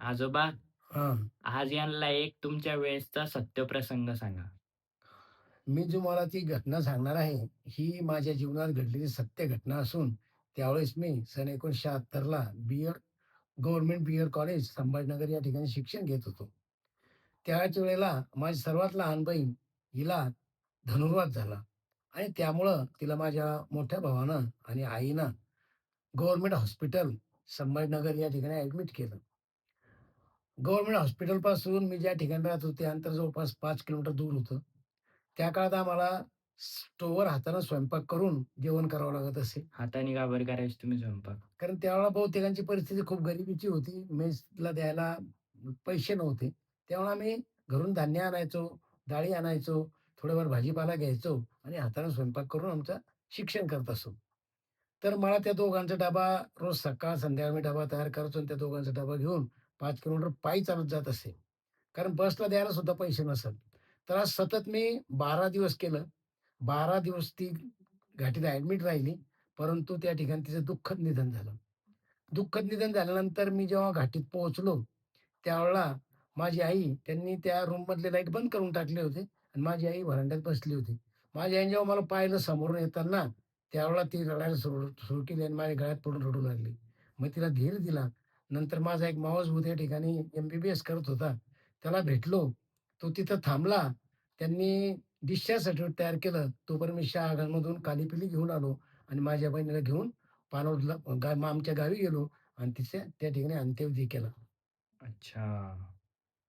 आजोबा, हां. आज यांना एक तुमच्या वेळेसचा सत्यप्रसंग सांगा. मी तुम्हाला ती घटना सांगणार आहे, ही माझ्या जीवनात घडलेली सत्य घटना असून, त्यावेळेस मी सन 1976 ला गव्हर्नमेंट बी.एड कॉलेज संभाजीनगर या ठिकाणी शिक्षण घेत होतो. त्याच वेळेला माझी सर्वात लहान बहीण हिला धनुर्वात झाला आणि त्यामुळं तिला माझ्या मोठ्या भावानं आणि आईनं गव्हर्नमेंट हॉस्पिटल संभाजीनगर या ठिकाणी ॲडमिट केलं. गव्हर्नमेंट हॉस्पिटलपासून मी ज्या ठिकाणी राहत होतो, ते अंतर जवळपास 5 किलोमीटर दूर होतं. त्या काळात आम्हाला स्टोव्हवर हातानं स्वयंपाक करून जेवण करावं लागत असे. हाताने का बरं करायचे तुम्ही स्वयंपाक? कारण त्यावेळेला बहुतेकांची परिस्थिती खूप गरिबीची होती. मेसला द्यायला पैसे नव्हते. त्यामुळे आम्ही घरून धान्य आणायचो, डाळी आणायचो, थोडाफार भाजीपाला घ्यायचो आणि हाताने स्वयंपाक करून आमचं शिक्षण करत असो. तर मला त्या दोघांचा डबा रोज सकाळ संध्याकाळ मी डबा तयार करायचो आणि त्या दोघांचा डबा घेऊन 5 किलोमीटर पायी चालत जात असे. कारण बसला द्यायला सुद्धा पैसे नसत. तर आज सतत मी 12 दिवस केलं. 12 दिवस ती घाटीत ॲडमिट राहिली. परंतु त्या ठिकाणी तिचं दुःखद निधन झालं. दुःखद निधन झाल्यानंतर मी जेव्हा घाटीत पोहोचलो, त्यावेळेला माझी आई त्यांनी त्या रूममधले लाईट बंद करून टाकले होते आणि माझी आई व्हरांड्यात बसली होती. माझी आईने जेव्हा मला पाहिलं समोरून येताना, त्यावेळेला ती रडायला सुरू सुरू केली आणि माझ्या गळ्यात पडून रडू लागली. मग तिला धीर दिला. नंतर माझा एक मावस भाऊ त्या ठिकाणी एम-बी-बी-एस करत होता. त्याला भेटलो. तो तिथं थांबला. त्यांनी डिस्चार्ज सर्टिफिकेट तयार केलं. तोपर्यंत मी शहागणमधून काली-पिली घेऊन आलो आणि माझ्या बहिणीला घेऊन पानवडीला मग आमच्या गावी गेलो आणि तिच्या त्या ठिकाणी अंत्यविधी केला. अच्छा.